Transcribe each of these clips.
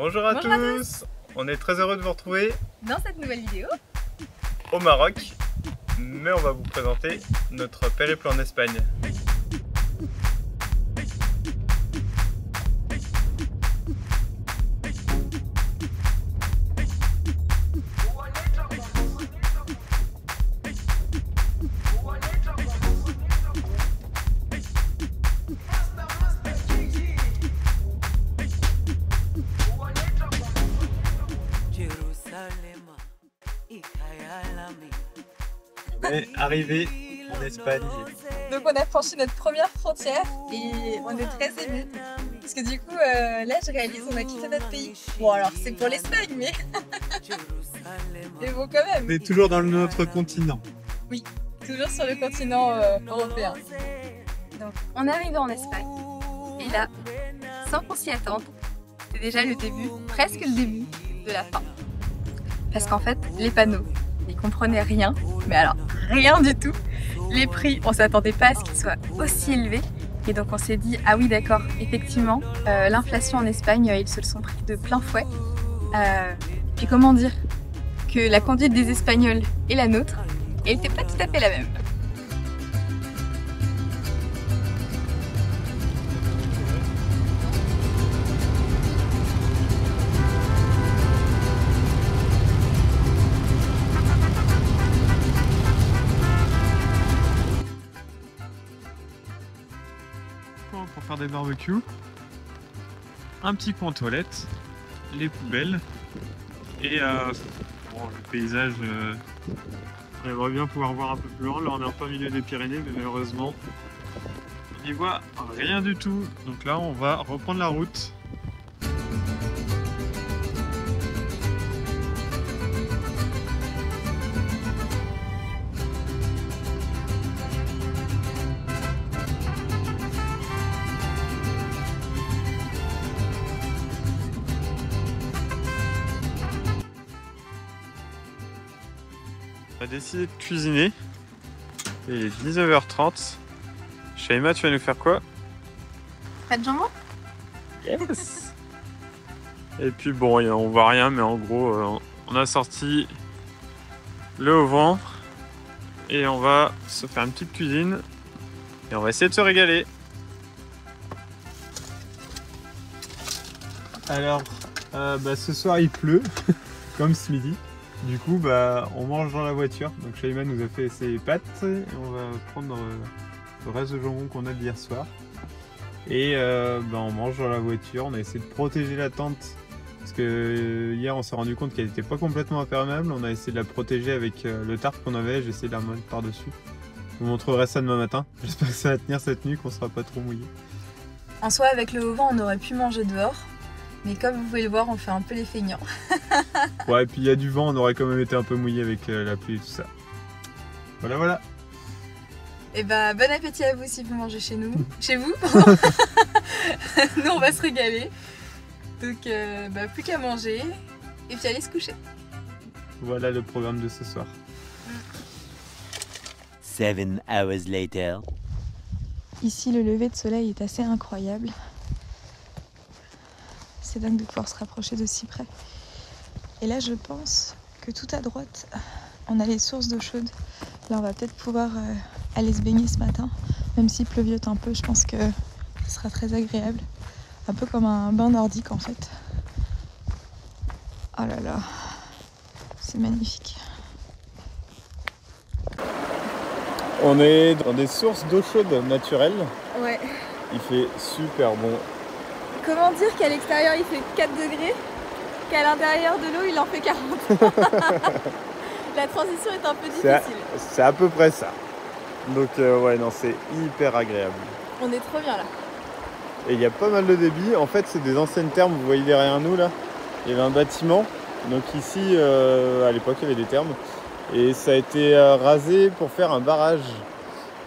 Bonjour à tous. On est très heureux de vous retrouver dans cette nouvelle vidéo au Maroc, mais on va vous présenter notre périple en Espagne. On est arrivé en Espagne. Donc on a franchi notre première frontière et on est très émus. Parce que du coup, là je réalise qu'on a quitté notre pays. Bon alors c'est pour l'Espagne mais... mais bon quand même. On est toujours dans notre continent. Oui, toujours sur le continent européen. Donc on est arrivé en Espagne. Et là, sans qu'on s'y attende, c'est déjà le début, presque le début de la fin. Parce qu'en fait, les panneaux, ils comprenaient rien, mais alors rien du tout. Les prix, on s'attendait pas à ce qu'ils soient aussi élevés. Et donc on s'est dit, ah oui d'accord, effectivement, l'inflation en Espagne, ils se le sont pris de plein fouet. Puis comment dire que la conduite des Espagnols et la nôtre, elle n'était pas tout à fait la même. Pour faire des barbecues, un petit coin toilette, les poubelles et bon, le paysage. J'aimerais bien pouvoir voir un peu plus loin. Là on est en plein milieu des Pyrénées, mais malheureusement on n'y voit rien du tout. Donc là on va reprendre la route. On a décidé de cuisiner. Il est 19h30. Shaima, tu vas nous faire quoi? Pas de jambon? Yes. Et puis bon, on voit rien, mais en gros, on a sorti le au vent et on va se faire une petite cuisine et on va essayer de se régaler. Alors, ce soir il pleut, comme ce midi. Du coup, on mange dans la voiture. Donc Shaima nous a fait ses pâtes et on va prendre le reste de jambon qu'on a d'hier soir. Et on mange dans la voiture. On a essayé de protéger la tente parce que hier on s'est rendu compte qu'elle n'était pas complètement imperméable. On a essayé de la protéger avec le tarp qu'on avait. J'ai essayé de la mettre par-dessus. Je vous montrerai ça demain matin. J'espère que ça va tenir cette nuit, qu'on sera pas trop mouillé. En soi, avec le haut vent, on aurait pu manger dehors. Mais comme vous pouvez le voir, on fait un peu les feignants. Ouais, et puis il y a du vent, on aurait quand même été un peu mouillé avec la pluie et tout ça. Voilà. Et bon appétit à vous si vous mangez chez nous. Chez vous. Nous, on va se régaler. Donc, plus qu'à manger et puis aller se coucher. Voilà le programme de ce soir. 7 hours later. Ici, le lever de soleil est assez incroyable. C'est dingue de pouvoir se rapprocher de si près. Et là, je pense que tout à droite, on a les sources d'eau chaude. Là, on va peut-être pouvoir aller se baigner ce matin. Même s'il pleuviote un peu, je pense que ce sera très agréable. Un peu comme un bain nordique, en fait. Oh là là, c'est magnifique. On est dans des sources d'eau chaude naturelles. Ouais. Il fait super bon. Comment dire qu'à l'extérieur il fait 4 degrés, qu'à l'intérieur de l'eau il en fait 40. La transition est un peu difficile. C'est à peu près ça. Donc c'est hyper agréable. On est trop bien là. Et il y a pas mal de débit. En fait c'est des anciennes thermes, vous voyez derrière nous là. Il y avait un bâtiment. Donc ici à l'époque il y avait des thermes. Et ça a été rasé pour faire un barrage.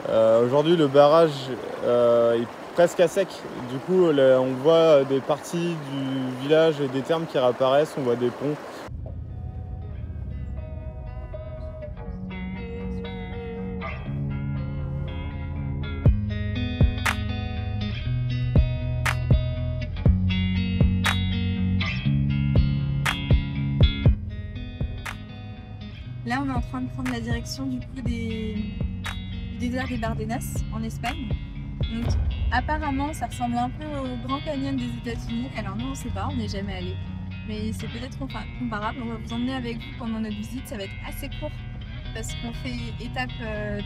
Aujourd'hui le barrage est presque à sec. Du coup, là, on voit des parties du village et des thermes qui réapparaissent, on voit des ponts. Là, on est en train de prendre la direction du coup du désert des Bardenas en Espagne. Donc, apparemment, ça ressemble un peu au Grand Canyon des États-Unis. Alors nous, on ne sait pas, on n'est jamais allé, mais c'est peut-être comparable. On va vous emmener avec vous pendant notre visite. Ça va être assez court parce qu'on fait étape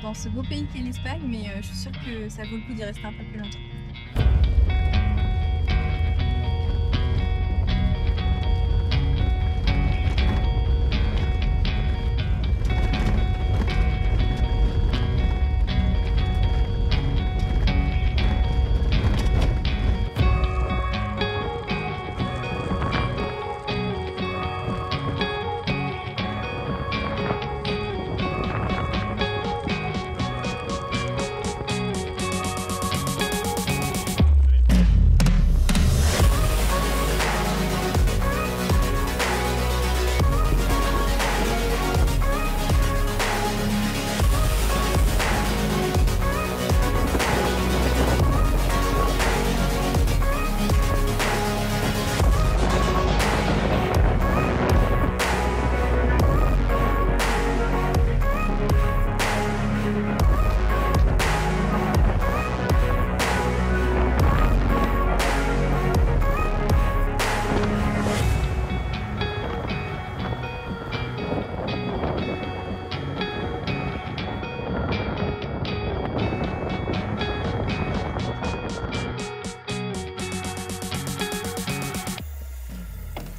dans ce beau pays qu'est l'Espagne, mais je suis sûre que ça vaut le coup d'y rester un peu plus longtemps.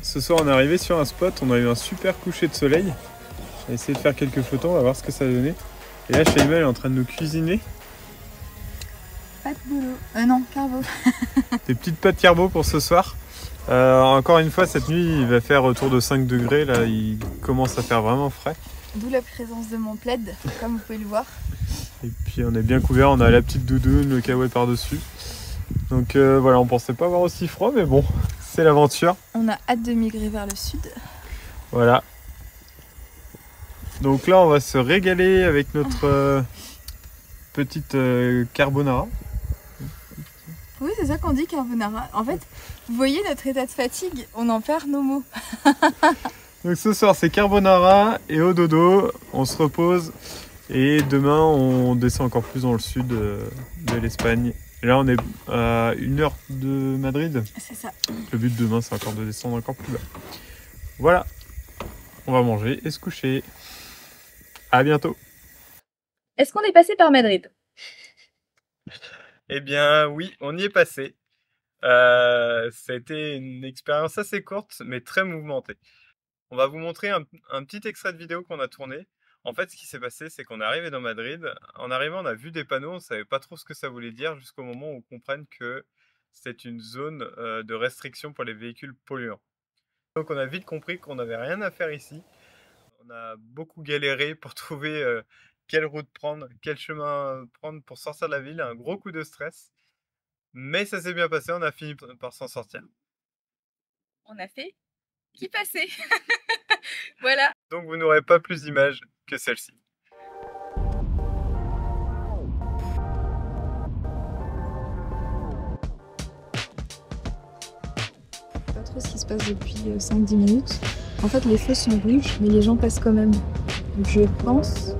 Ce soir on est arrivé sur un spot, on a eu un super coucher de soleil. On a essayé de faire quelques photos, on va voir ce que ça a donné. Et là Shaima est en train de nous cuisiner. Pâtes bolo. Non, carbo. Des petites pâtes carbo pour ce soir. Encore une fois cette nuit il va faire autour de 5 degrés, là il commence à faire vraiment frais. D'où la présence de mon plaid, comme vous pouvez le voir. Et puis on est bien couvert, on a la petite doudoune, le kawaii par-dessus. Donc voilà, on pensait pas avoir aussi froid mais bon, c'est l'aventure. On a hâte de migrer vers le sud. Voilà. Donc là on va se régaler avec notre petite carbonara. Oui, c'est ça qu'on dit, carbonara. En fait, vous voyez notre état de fatigue, on en perd nos mots. Donc ce soir c'est carbonara et au dodo, on se repose et demain on descend encore plus dans le sud de l'Espagne. Et là on est à 1 heure de Madrid. C'est ça. Le but demain c'est encore de descendre encore plus bas. Voilà, on va manger et se coucher. À bientôt. Est-ce qu'on est passé par Madrid? Eh bien oui, on y est passé. Ça a été une expérience assez courte mais très mouvementée. On va vous montrer un petit extrait de vidéo qu'on a tourné. En fait, ce qui s'est passé, c'est qu'on est arrivé dans Madrid. En arrivant, on a vu des panneaux, on ne savait pas trop ce que ça voulait dire jusqu'au moment où on comprenne que c'est une zone de restriction pour les véhicules polluants. Donc on a vite compris qu'on n'avait rien à faire ici. On a beaucoup galéré pour trouver quelle route prendre, quel chemin prendre pour sortir de la ville. Un gros coup de stress. Mais ça s'est bien passé, on a fini par s'en sortir. On a fait qui passait. Voilà. Donc vous n'aurez pas plus d'images que celle-ci. Pas trop ce qui se passe depuis 5-10 minutes. En fait, les feux sont rouges, mais les gens passent quand même. Donc, je pense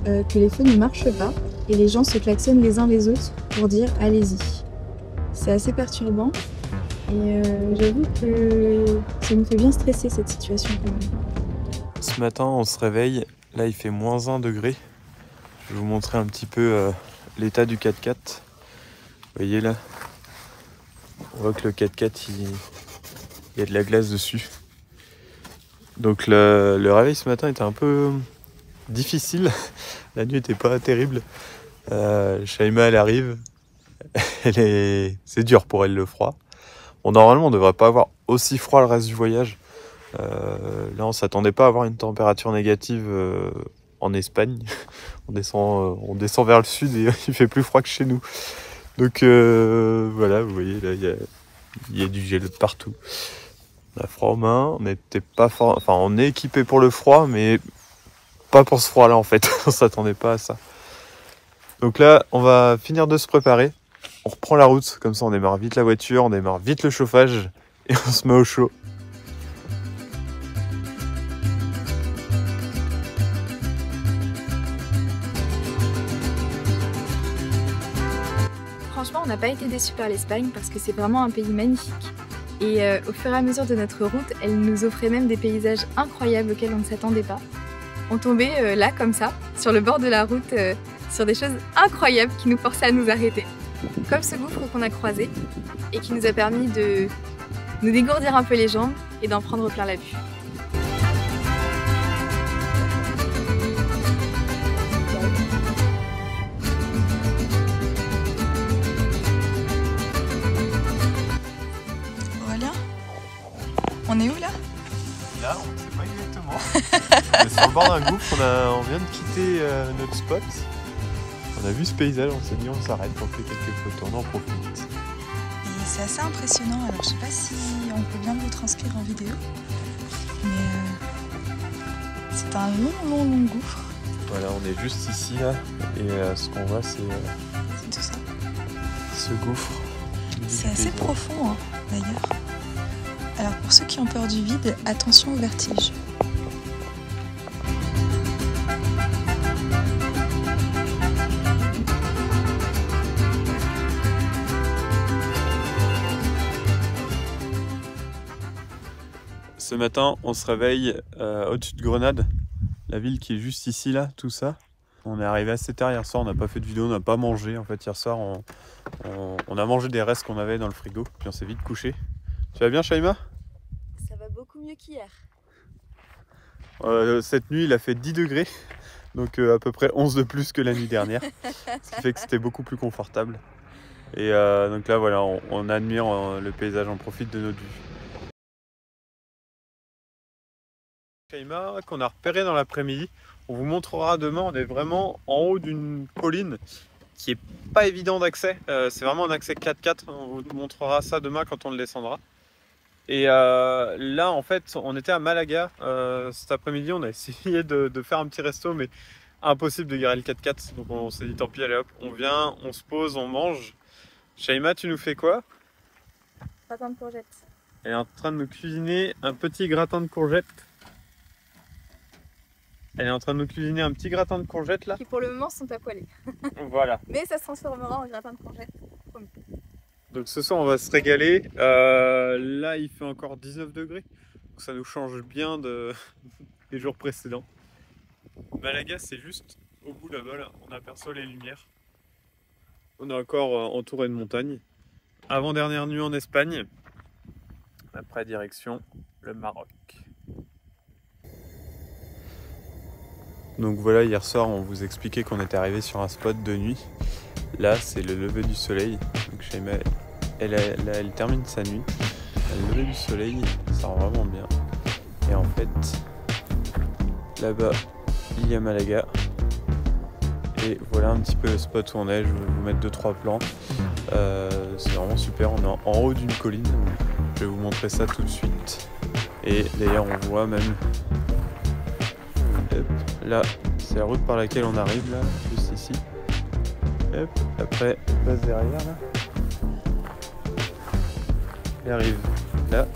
que les feux ne marchent pas et les gens se klaxonnent les uns les autres pour dire allez-y. C'est assez perturbant et j'avoue que ça me fait bien stresser cette situation quand même. Ce matin, on se réveille. Là, il fait -1 degré. Je vais vous montrer un petit peu l'état du 4x4. Vous voyez là, on voit que le 4x4, il y a de la glace dessus. Donc le réveil ce matin était un peu difficile. La nuit n'était pas terrible. Shaima, elle arrive. C'est dur pour elle le froid. Bon, normalement, on ne devrait pas avoir aussi froid le reste du voyage. Là, on s'attendait pas à avoir une température négative en Espagne. On descend vers le sud et il fait plus froid que chez nous. Donc voilà, vous voyez, là, il y a du gel partout. On a froid aux mains, on n'était pas fort. Enfin, on est équipé pour le froid, mais pas pour ce froid-là en fait. On s'attendait pas à ça. Donc là, on va finir de se préparer. On reprend la route, comme ça on démarre vite la voiture, on démarre vite le chauffage et on se met au chaud. franchement, on n'a pas été déçus par l'Espagne parce que c'est vraiment un pays magnifique. Et au fur et à mesure de notre route, elle nous offrait même des paysages incroyables auxquels on ne s'attendait pas. On tombait là, comme ça, sur le bord de la route, sur des choses incroyables qui nous forçaient à nous arrêter. Comme ce gouffre qu'on a croisé et qui nous a permis de nous dégourdir un peu les jambes et d'en prendre plein la vue. Voilà. On est où là? Là, on ne sait pas exactement. On est sur le bord d'un gouffre, on vient de quitter notre spot. On a vu ce paysage, on s'est dit on s'arrête pour faire quelques photos, on en profite. Et c'est assez impressionnant, alors je sais pas si on peut bien vous transcrire en vidéo, mais c'est un long gouffre. Voilà, on est juste ici là, et ce qu'on voit c'est C'est tout ça. ce gouffre. C'est assez profond hein, d'ailleurs. Alors pour ceux qui ont peur du vide, attention au vertige. Ce matin, on se réveille au-dessus de Grenade, la ville qui est juste ici, là, tout ça. On est arrivé assez tard hier soir, on n'a pas fait de vidéo, on n'a pas mangé. En fait, hier soir, on a mangé des restes qu'on avait dans le frigo, puis on s'est vite couché. Tu vas bien, Shaima? Ça va beaucoup mieux qu'hier. Cette nuit, il a fait 10 degrés, donc à peu près 11 de plus que la nuit dernière. Ce qui fait que c'était beaucoup plus confortable. Et donc là, voilà, on admire le paysage, on profite de notre vue. Shaima, qu'on a repéré dans l'après-midi. On vous montrera demain, on est vraiment en haut d'une colline qui est pas évident d'accès. C'est vraiment un accès 4x4, on vous montrera ça demain quand on le descendra. Et là en fait on était à Malaga cet après-midi, on a essayé de faire un petit resto mais impossible de garer le 4x4. Donc on s'est dit tant pis, allez hop, on vient, on se pose, on mange. Shaima, tu nous fais quoi? Gratin de courgettes. Elle est en train de nous cuisiner un petit gratin de courgettes. Elle est en train de nous cuisiner un petit gratin de courgettes là. Qui pour le moment sont à poêler. Voilà. Mais ça se transformera en gratin de courgettes. Donc ce soir on va se régaler. Là il fait encore 19 degrés. Donc ça nous change bien des jours précédents. Malaga c'est juste au bout là-bas, là. On aperçoit les lumières. On est encore entouré de montagnes. Avant-dernière nuit en Espagne. Après direction le Maroc. Donc voilà, hier soir on vous expliquait qu'on était arrivé sur un spot de nuit. Là c'est le lever du soleil. Donc Shaima, elle termine sa nuit. Le lever du soleil, ça rend vraiment bien. Et en fait, là-bas il y a Malaga. Et voilà un petit peu le spot où on est. Je vais vous mettre 2-3 plans. C'est vraiment super, on est en haut d'une colline. Je vais vous montrer ça tout de suite. Et d'ailleurs on voit même... Hop, là, c'est la route par laquelle on arrive, là, juste ici. Hop, après, on passe derrière, là. Et arrive là.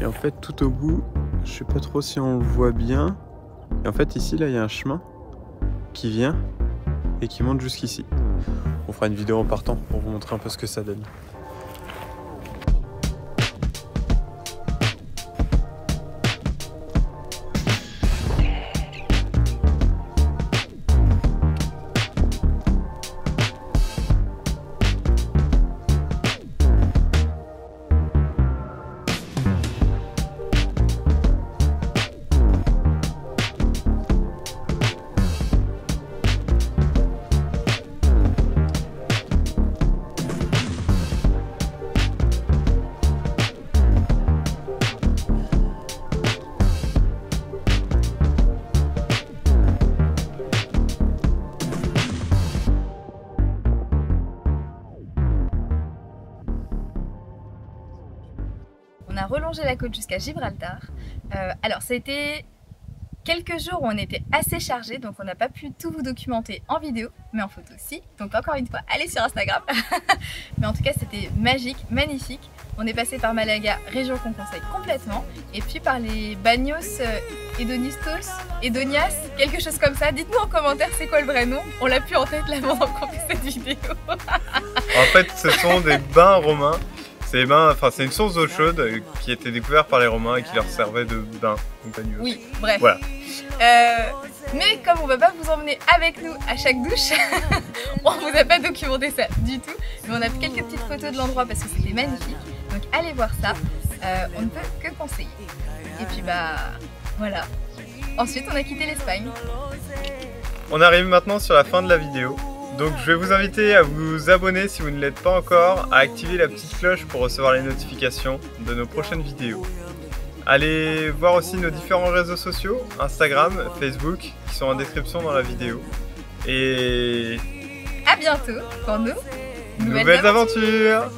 Et en fait, tout au bout, je sais pas trop si on le voit bien. Et en fait, ici, là, il y a un chemin qui vient et qui monte jusqu'ici. On fera une vidéo en partant pour vous montrer un peu ce que ça donne. On a relongé la côte jusqu'à Gibraltar. Alors ça a été quelques jours où on était assez chargé, donc on n'a pas pu tout vous documenter en vidéo, mais en photo aussi. Donc encore une fois, allez sur Instagram. Mais en tout cas c'était magique, magnifique. On est passé par Malaga, région qu'on conseille complètement, et puis par les Bagnos Edonias, quelque chose comme ça. Dites-nous en commentaire c'est quoi le vrai nom. On l'a plus en tête là pendant qu'on fait cette vidéo. En fait, ce sont des bains romains. C'est une source d'eau chaude qui était découverte par les Romains et qui leur servait de bain. Oui, bref. Voilà. Mais comme on va pas vous emmener avec nous à chaque douche, on vous a pas documenté ça du tout. Mais on a fait quelques petites photos de l'endroit parce que c'était magnifique. Donc allez voir ça. On ne peut que conseiller. Et puis voilà. Ensuite on a quitté l'Espagne. On arrive maintenant sur la fin de la vidéo. Donc je vais vous inviter à vous abonner si vous ne l'êtes pas encore, à activer la petite cloche pour recevoir les notifications de nos prochaines vidéos. Allez voir aussi nos différents réseaux sociaux, Instagram, Facebook, qui sont en description dans la vidéo. Et à bientôt pour nos nouvelles aventures.